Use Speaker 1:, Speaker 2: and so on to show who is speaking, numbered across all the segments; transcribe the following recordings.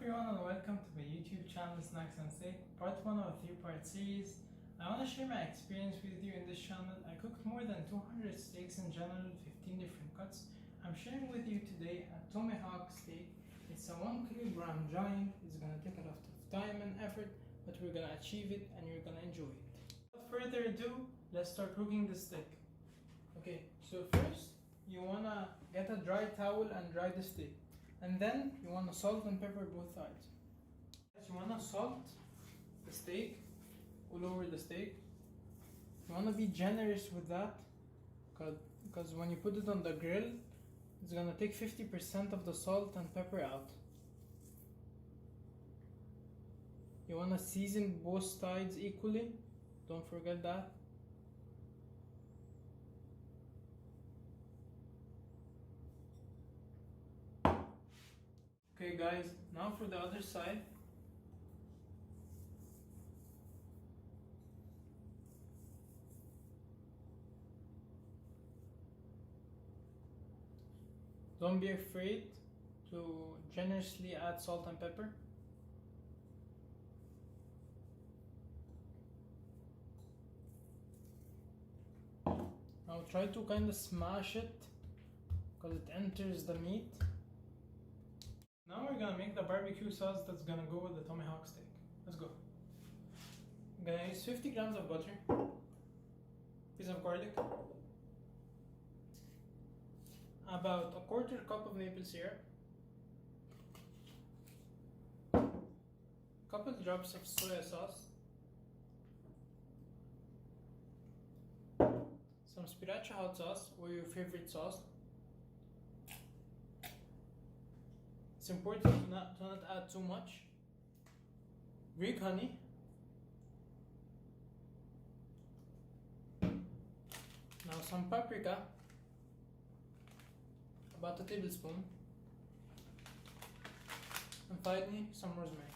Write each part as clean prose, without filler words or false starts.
Speaker 1: everyone and welcome to my YouTube channel Snacks and Steak, part 1 of a 3-part series. I want to share my experience with you in this channel. I cooked more than 200 steaks in general, 15 different cuts. I'm sharing with you today a Tomahawk Steak. It's a 1 kilogram giant. It's gonna take a lot of time and effort, but we're gonna achieve it and you're gonna enjoy it. Without further ado, let's start cooking the steak. Okay, so first you wanna get a dry towel and dry the steak. And then you want to salt and pepper both sides. You want to salt the steak all over the steak. You want to be generous with that because when you put it on the grill, it's going to take 50% of the salt and pepper out. You want to season both sides equally. Don't forget that. Okay guys, now for the other side. Don't be afraid to generously add salt and pepper. Now try to kind of smash it because it enters the meat. Now we're gonna make the barbecue sauce that's gonna go with the Tomahawk steak. Let's go. I'm gonna use 50 grams of butter, piece of garlic, about a quarter cup of maple syrup, couple drops of soy sauce, some sriracha hot sauce or your favorite sauce. It's important to not add too much. Greek honey. Now some paprika, about a tablespoon. And finally some rosemary.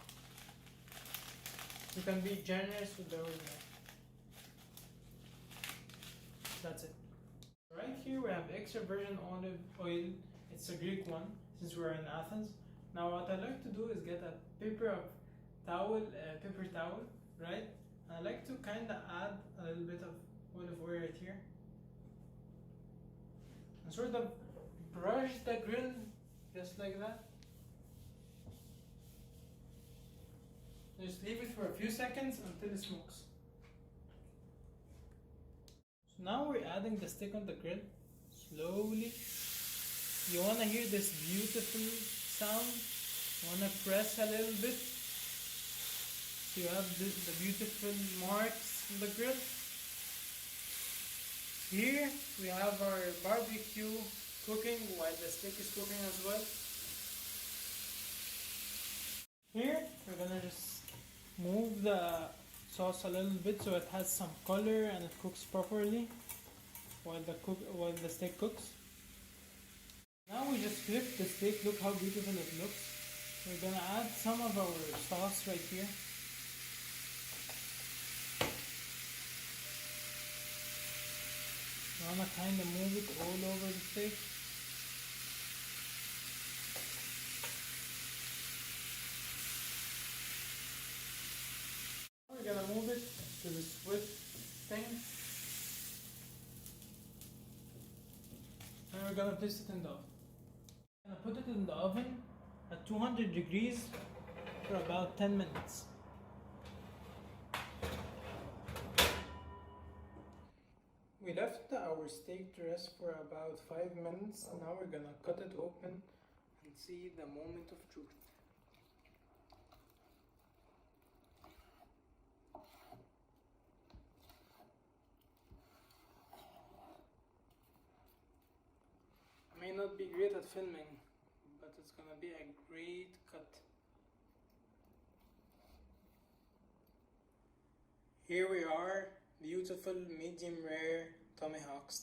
Speaker 1: You can be generous with the rosemary. That's it. Right here we have extra virgin olive oil. It's a Greek one since we're in Athens. Now what I like to do is get a paper towel, right? And I like to kind of add a little bit of olive oil right here. And sort of brush the grill just like that. Just leave it for a few seconds until it smokes. So now we're adding the steak on the grill slowly. You want to hear this beautiful sound. You want to press a little bit so you have the beautiful marks on the grill. Here we have our barbecue cooking while the steak is cooking as well. Here we're gonna just move the sauce a little bit so it has some color and it cooks properly while the steak cooks. Now we just flip the steak. Look how beautiful it looks. We're gonna add some of our sauce right here. You wanna kind of move it all over the steak. We're gonna move it to the Swift thing. And we're gonna place it in the oven. I'm gonna put it in the oven at 200 degrees for about 10 minutes. We left our steak to rest for about 5 minutes. Now we're gonna cut it open and see the moment of truth. I may not be great at filming, but it's gonna be a great cut. Here we are, beautiful medium rare Tomahawk Steak.